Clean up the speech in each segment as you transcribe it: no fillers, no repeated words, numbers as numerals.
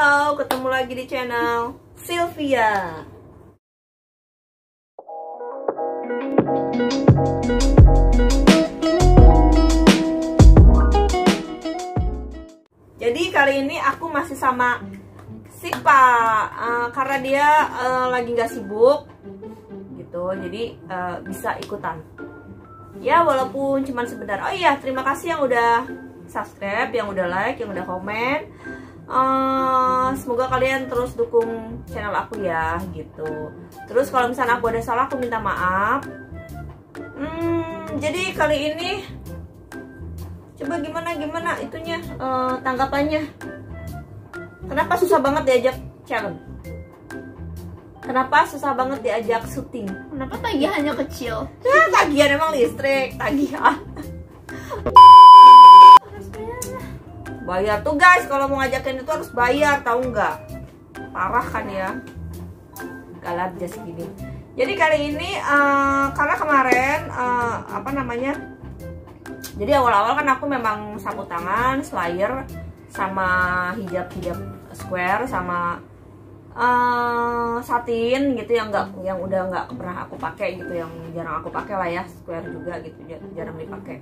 Halo, ketemu lagi di channel Sylvia. Jadi kali ini aku masih sama Sipa, karena dia lagi nggak sibuk gitu, jadi bisa ikutan. Ya walaupun cuman sebentar. Oh iya, terima kasih yang udah subscribe, yang udah like, yang udah komen. Semoga kalian terus dukung channel aku ya gitu. Terus kalau misalnya aku ada salah, aku minta maaf. Jadi kali ini coba gimana itunya, tanggapannya. Kenapa susah banget diajak challenge? Kenapa susah banget diajak syuting? Kenapa tagihannya kecil? Ya, tagihan emang listrik, tagihan. Bayar tuh guys, kalau mau ngajakin itu harus bayar, tahu nggak? Parah kan ya? Galak aja segini. Jadi kali ini karena kemarin apa namanya? Jadi awal-awal kan aku memang sapu tangan, slayer, sama hijab square, sama satin gitu yang udah nggak pernah aku pakai gitu, yang jarang aku pakai lah ya, square juga gitu, jarang dipakai.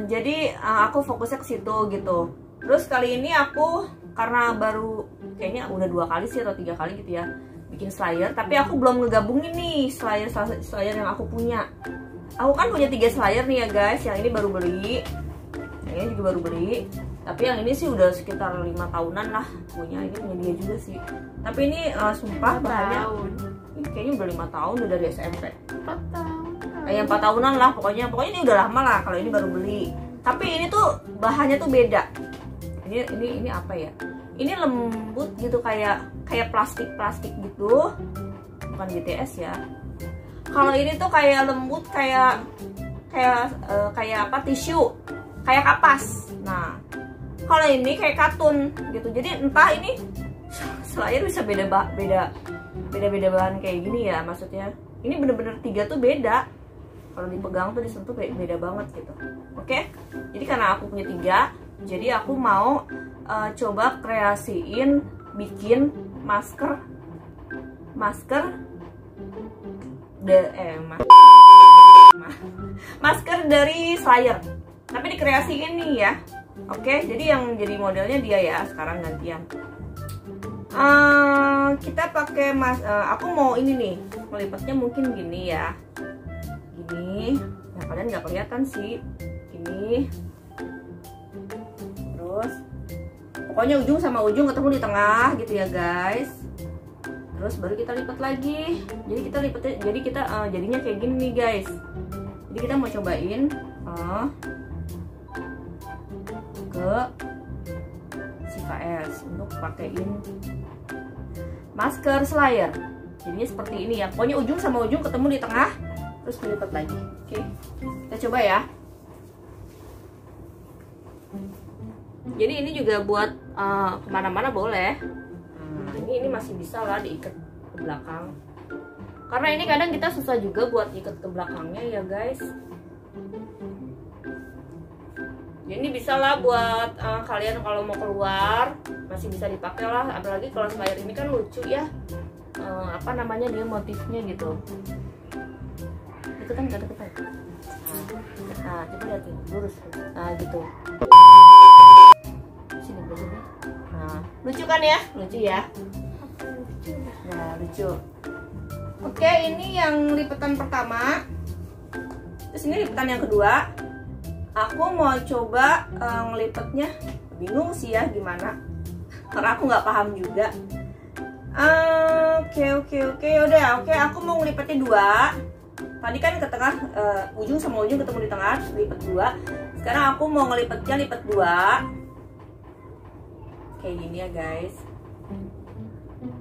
Jadi aku fokusnya ke situ gitu. Terus kali ini aku karena baru kayaknya udah 2 kali sih atau 3 kali gitu ya bikin slayer, tapi aku belum ngegabungin nih slayer yang aku punya. Aku kan punya 3 slayer nih ya guys, yang ini baru beli, yang ini juga baru beli. Tapi yang ini sih udah sekitar 5 tahunan lah punya, ini punya dia juga sih. Tapi ini sumpah bahannya ini kayaknya udah 5 tahun, udah dari SMP. 4 tahun. Kayak 4 tahunan lah pokoknya ini udah lama lah kalau ini baru beli. Tapi ini tuh bahannya tuh beda. Ini apa ya? Ini lembut gitu, kayak plastik gitu. Bukan BTS ya. Kalau ini tuh kayak lembut, kayak apa, tisu, kayak kapas. Nah, kalau ini kayak katun gitu. Jadi entah ini slayer bisa beda bahan kayak gini ya, maksudnya. Ini bener-bener 3 tuh beda. Kalau dipegang tuh disentuh beda banget gitu. Oke? Jadi karena aku punya 3, jadi aku mau coba kreasiin bikin masker dari slayer. Tapi dikreasiin nih ya. Oke, jadi yang jadi modelnya dia ya, sekarang gantian. Kita pakai aku mau ini nih, melipatnya mungkin gini ya. Gini. Nah, kalian nggak kelihatan sih. Gini. Terus pokoknya ujung sama ujung ketemu di tengah gitu ya, guys. Terus baru kita lipat lagi. Jadi kita jadinya kayak gini nih, guys. Jadi kita mau cobain ke si KS untuk pakein masker slayer. Jadinya seperti ini ya. Pokoknya ujung sama ujung ketemu di tengah, terus dilipat lagi. Oke, kita coba ya. Jadi ini juga buat kemana-mana boleh. Ini masih bisa lah diikat ke belakang. Karena ini kadang kita susah juga buat ikat ke belakangnya ya guys. Jadi ini bisa lah buat kalian kalau mau keluar, masih bisa dipakai lah. Apalagi kalau slayer ini kan lucu ya, apa namanya, dia motifnya gitu. Itu kan gak deket. Nah coba liatin lurus. Nah gitu. Sini belajarnya. Nah lucu kan ya, lucu ya. Nah lucu. Oke, ini yang lipatan pertama. Terus ini lipatan yang kedua. Aku mau coba ngelipetnya, bingung sih ya gimana, karena aku nggak paham juga. Oke, yaudah. Oke, aku mau ngelipetnya 2. Tadi kan ke tengah, ujung sama ujung ketemu di tengah, lipat 2. Sekarang aku mau ngelipetnya lipat 2. Kayak gini ya guys.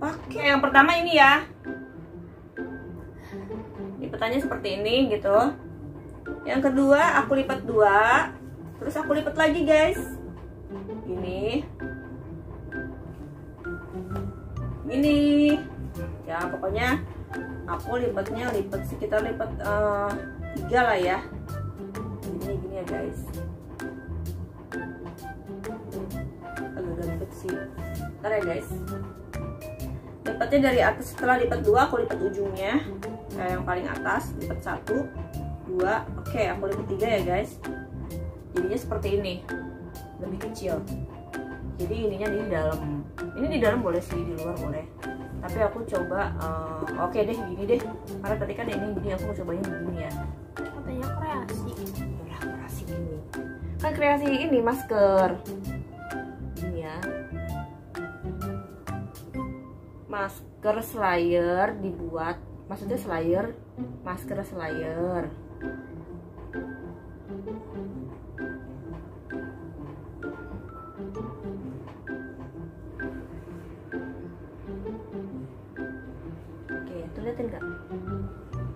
Pakai yang pertama ini ya. Lipatannya seperti ini gitu. Yang kedua aku lipat 2, terus aku lipat lagi guys. Gini ya, pokoknya aku lipat sekitar 3 lah ya. Gini ya guys. Agak ribet sih. Ntar ya guys, lipatnya dari atas. Setelah lipat 2 aku lipat ujungnya kayak yang paling atas, lipat 1 2. Oke, aku lipat 3 ya guys. Jadinya seperti ini, lebih kecil. Jadi ininya di dalam, ini di dalam boleh sih, di luar boleh, tapi aku coba oke deh gini deh, karena tadi kan ini aku mau cobain begini ya. Katanya kreasi. Udah kreasi gini kan, kreasi ini masker ini ya, masker slayer dibuat, maksudnya slayer, masker slayer. Oke, tuh liatin nggak?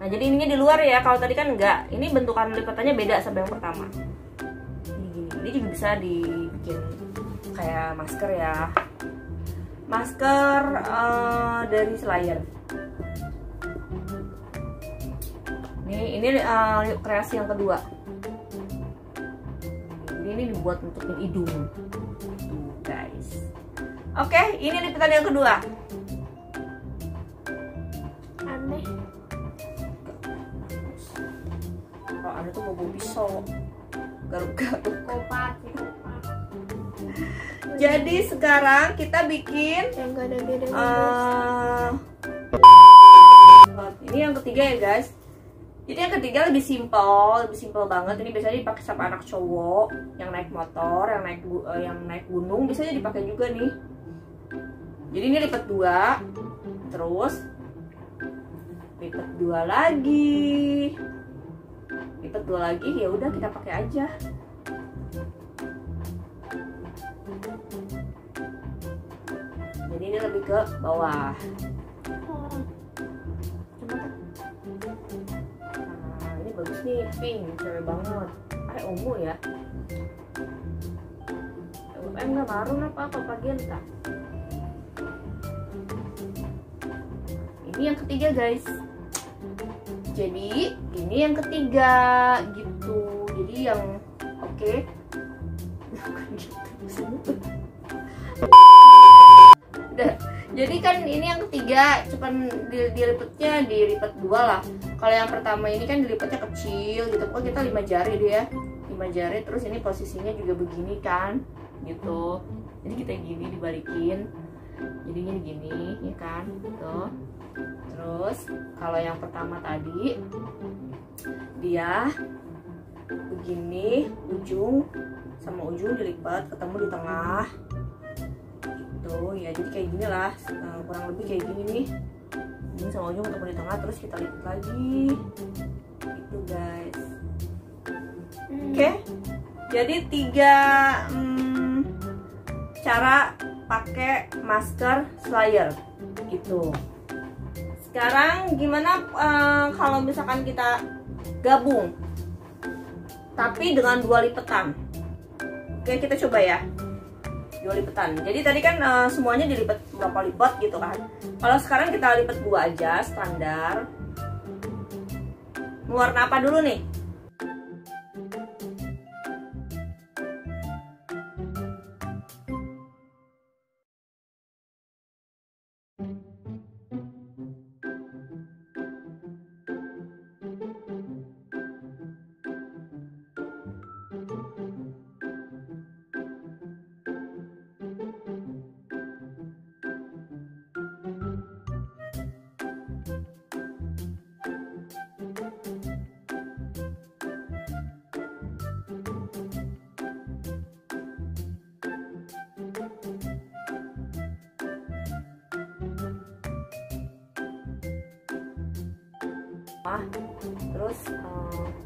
Nah, jadi ininya di luar ya. Kalau tadi kan enggak. Ini bentukan lipatannya beda sama yang pertama. Ini gini. Ini juga bisa dibikin kayak masker ya. Masker dari Slayer. Ini kreasi yang kedua. Jadi ini dibuat nutupin hidung. Tuh, guys. Oke, ini lipatan yang kedua. Aneh. Kalau ada tuh mau pisau, garuk-garuk. Kopat. Jadi sekarang kita bikin Yang gak ada beda. ini yang ketiga ya guys. Jadi yang ketiga lebih simpel banget. Ini biasanya dipakai sama anak cowok yang naik motor, yang naik gunung, biasanya dipakai juga nih. Jadi ini lipat 2, terus lipat 2 lagi, lipat 2 lagi, ya udah kita pakai aja. Jadi ini lebih ke bawah. Nah, ini bagus nih, pink, cewek banget. Ungu ya. Enggak marun apa magenta. Ini yang ketiga guys. Jadi ini yang ketiga gitu. Jadi yang oke. Udah. Jadi kan ini yang ketiga, cuman dilipat 2 lah. Kalau yang pertama ini kan dilipatnya kecil gitu. Pokoknya kita 5 jari deh ya. 5 jari, terus ini posisinya juga begini kan gitu. Jadi kita gini dibalikin. Jadinya gini ya kan gitu. Terus kalau yang pertama tadi dia begini, ujung sama ujung dilipat ketemu di tengah gitu ya. Jadi kayak gini lah, kurang lebih kayak gini nih, ujung sama ujung ketemu di tengah, terus kita lipat lagi gitu guys. Oke, jadi 3 cara pakai masker Slayer gitu. Sekarang gimana kalau misalkan kita gabung tapi dengan 2 lipatan? Oke, kita coba ya, 2 lipatan. Jadi tadi kan semuanya dilipat berapa lipat gitu kan. Kalau sekarang kita lipat 2 aja standar. Warna apa dulu nih? Terus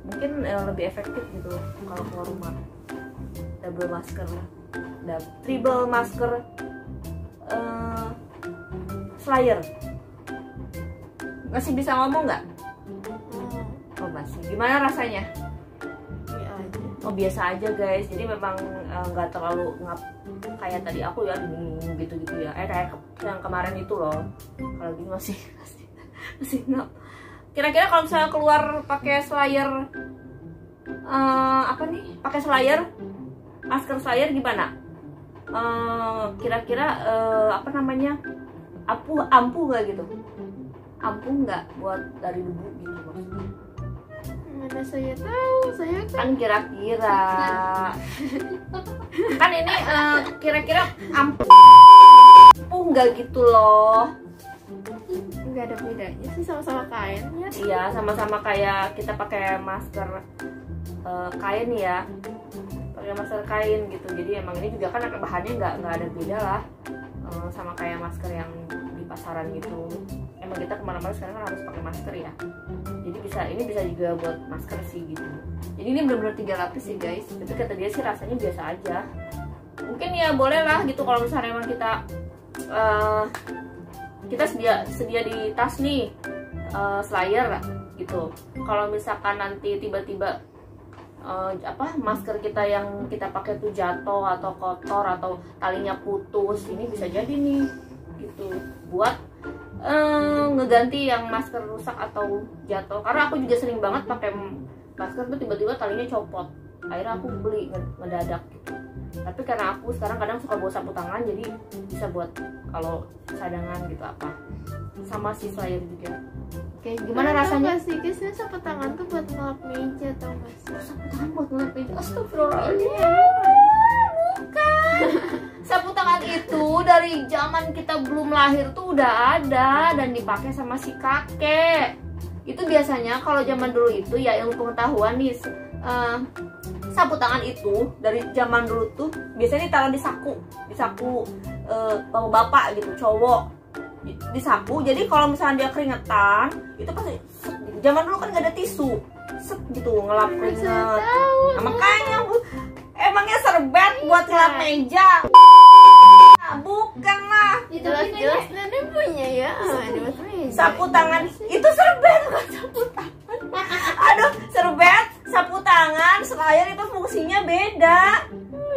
mungkin lebih efektif gitu kalau keluar rumah. Double masker, triple masker Slayer. Masih bisa ngomong nggak? Oh masih. Gimana rasanya? Oh biasa aja guys. Jadi memang nggak terlalu ngap kayak tadi aku ya, gitu-gitu ya. Kayak yang kemarin itu loh. Kalau gini masih ngap. Kira-kira kalau misalnya keluar pakai Slayer, apa nih? Pakai Slayer, masker Slayer gimana? kira-kira apa namanya, ampuh nggak gitu, ampuh nggak buat dari debu gitu maksudnya. Mana saya tahu, saya Kan kira-kira kan ini kira-kira ampuh nggak gitu loh. nggak ada bedanya sih, sama-sama kain ya. Iya, sama-sama kayak kita pakai masker kain ya, pakai masker kain gitu. Jadi emang ini juga kan bahannya nggak ada beda lah, sama kayak masker yang di pasaran gitu. Emang kita kemana-mana sekarang kan harus pakai masker ya. Jadi ini bisa juga buat masker sih gitu. Jadi ini benar-benar 3 lapis sih guys. Tapi kata dia sih rasanya biasa aja. Mungkin ya boleh lah gitu kalau misalnya emang kita sedia di tas nih slayer gitu. Kalau misalkan nanti tiba-tiba masker kita yang kita pakai tuh jatuh atau kotor atau talinya putus, ini bisa jadi nih gitu buat ngeganti yang masker rusak atau jatuh. Karena aku juga sering banget pakai masker tuh tiba-tiba talinya copot, akhirnya aku beli ngedadak gitu. Tapi karena aku sekarang kadang suka bawa sapu tangan, jadi bisa buat kalau cadangan gitu apa. Sama si slayer juga. Oke, gimana rasanya? Sih, guysnya sapu tangan tuh buat ngelap meja, tau gak sih? Sapu tangan buat ngelap meja. Astagfirullahaladzim. Bukan. Sapu tangan itu dari zaman kita belum lahir tuh udah ada dan dipakai sama si kakek. Itu biasanya kalau zaman dulu itu ya, ilmu pengetahuan nih, sapu tangan itu dari zaman dulu tuh biasanya ditaruh di saku bapak gitu, cowok di saku. Jadi kalau misalnya dia keringetan itu pasti zaman dulu kan nggak ada tisu, gitu ngelap keringet. Nah, makanya emangnya serbet buat ngelap meja? Nah, bukan lah. Jelas-jelas nenek punya ya. Sapu tangan itu serbet, bukan sapu tangan. Aduh, serbet, sapu tangan, slayer itu fungsinya beda.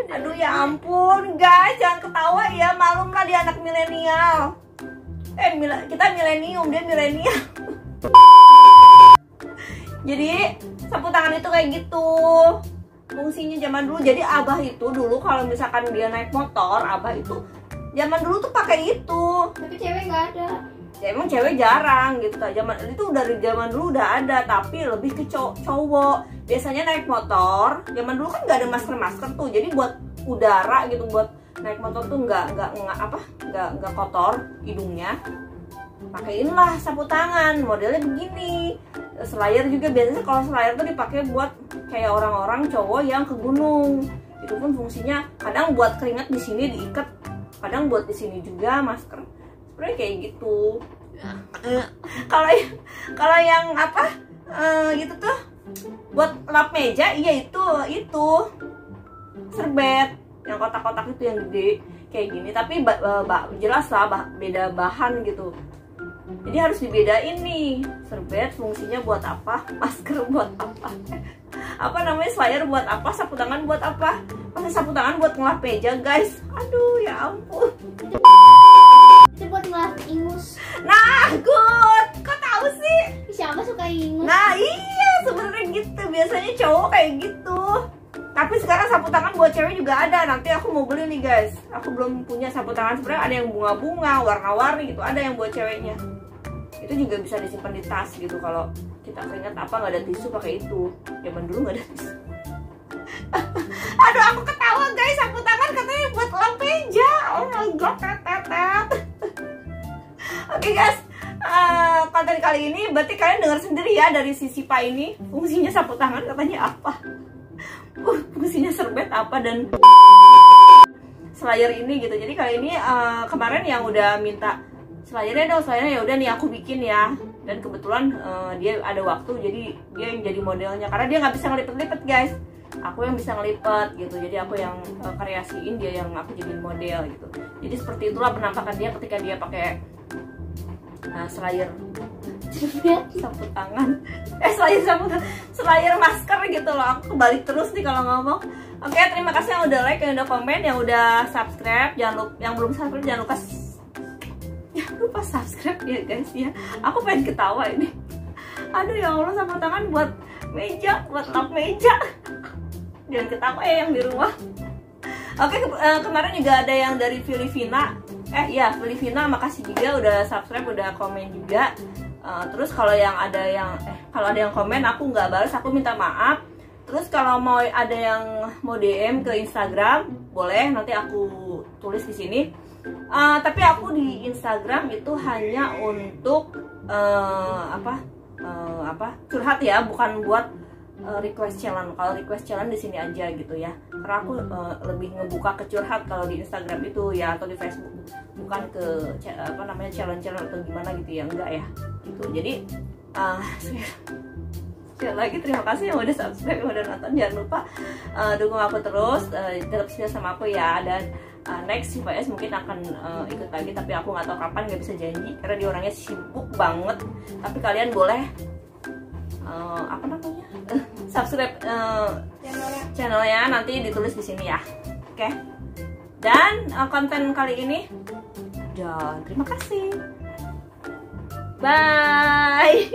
Aduh ya ampun guys, jangan ketawa ya, malum lah dia anak milenial. Kita milenium, dia milenial. Jadi sapu tangan itu kayak gitu fungsinya zaman dulu. Jadi abah itu dulu kalau misalkan dia naik motor, abah itu zaman dulu tuh pakai itu. Tapi cewek nggak ada. Ya emang cewek jarang gitu. Zaman itu dari zaman dulu udah ada, tapi lebih ke cowok. Biasanya naik motor, zaman dulu kan nggak ada masker tuh. Jadi buat udara gitu, buat naik motor tuh nggak kotor hidungnya. Pakein lah sapu tangan, modelnya begini. Slayer juga biasanya kalau slayer tuh dipakai buat kayak orang-orang cowok yang ke gunung. Itu pun fungsinya kadang buat keringat di sini diikat, kadang buat di sini juga masker. Sebenarnya kayak gitu. Kalau yang gitu tuh buat lap meja, iya itu serbet yang kotak-kotak itu yang gede kayak gini. Tapi jelas lah beda bahan gitu. Jadi harus dibedain nih, serbet fungsinya buat apa, masker buat apa namanya, slayer buat apa, sapu tangan buat apa. Pasti sapu tangan buat ngelap meja guys. Aduh ya ampun. Itu buat ngelap ingus. Nah good, kok tahu sih? Siapa suka ingus? Nah iya sebenarnya gitu, biasanya cowok kayak gitu. Tapi sekarang sapu tangan buat cewek juga ada. Nanti aku mau beli nih guys. Aku belum punya sapu tangan, sebenarnya ada yang bunga-bunga, warna-warni gitu, ada yang buat ceweknya. Itu juga bisa disimpan di tas gitu. Kalau kita keringat nggak ada tisu, pakai itu. Zaman dulu nggak ada tisu. Aduh aku ketawa guys, sapu tangan katanya buat lap meja. Oh my god, tetet. Oke guys, konten kali ini berarti kalian dengar sendiri ya dari si Sipa ini, fungsinya sapu tangan katanya apa, fungsinya serbet apa, dan slayer ini gitu. Jadi kali ini kemarin yang udah minta slayernya dong, slayernya ya udah nih aku bikin ya. Dan kebetulan dia ada waktu, jadi dia yang jadi modelnya. Karena dia nggak bisa ngelipet-lipet guys, aku yang bisa ngelipet gitu. Jadi aku yang kreasiin, dia yang aku jadiin model gitu. Jadi seperti itulah penampakan dia ketika dia pakai slayer sapu tangan, slayer masker gitu loh. Aku kebalik terus nih kalau ngomong. Oke, terima kasih yang udah like, yang udah komen, yang udah subscribe. Jangan lupa, yang belum subscribe jangan lupa subscribe ya guys ya. Aku pengen ketawa ini. Aduh ya Allah, sapu tangan buat meja, buat lap meja. Jangan ketawa ya yang di rumah. Oke, kemarin juga ada yang dari Filipina. Filipina, makasih juga udah subscribe, udah komen juga. Terus kalau ada yang komen aku nggak balas, aku minta maaf. Terus kalau mau ada yang mau DM ke Instagram, boleh, nanti aku tulis di sini. Tapi aku di Instagram itu hanya untuk curhat ya, bukan buat request challenge. Kalau request challenge di sini aja gitu ya, karena aku lebih ngebuka ke curhat kalau di Instagram itu ya, atau di Facebook, bukan ke challenge atau gimana gitu ya, enggak ya gitu. Jadi sekali lagi terima kasih yang udah subscribe, yang udah nonton. Jangan lupa dukung aku terus, tetap setia sama aku ya. Dan next CVS mungkin akan ikut lagi, tapi aku nggak tahu kapan, nggak bisa janji karena dia orangnya sibuk banget. Tapi kalian boleh subscribe channelnya, nanti ditulis di sini ya. Oke. Dan konten kali ini, dan terima kasih. Bye.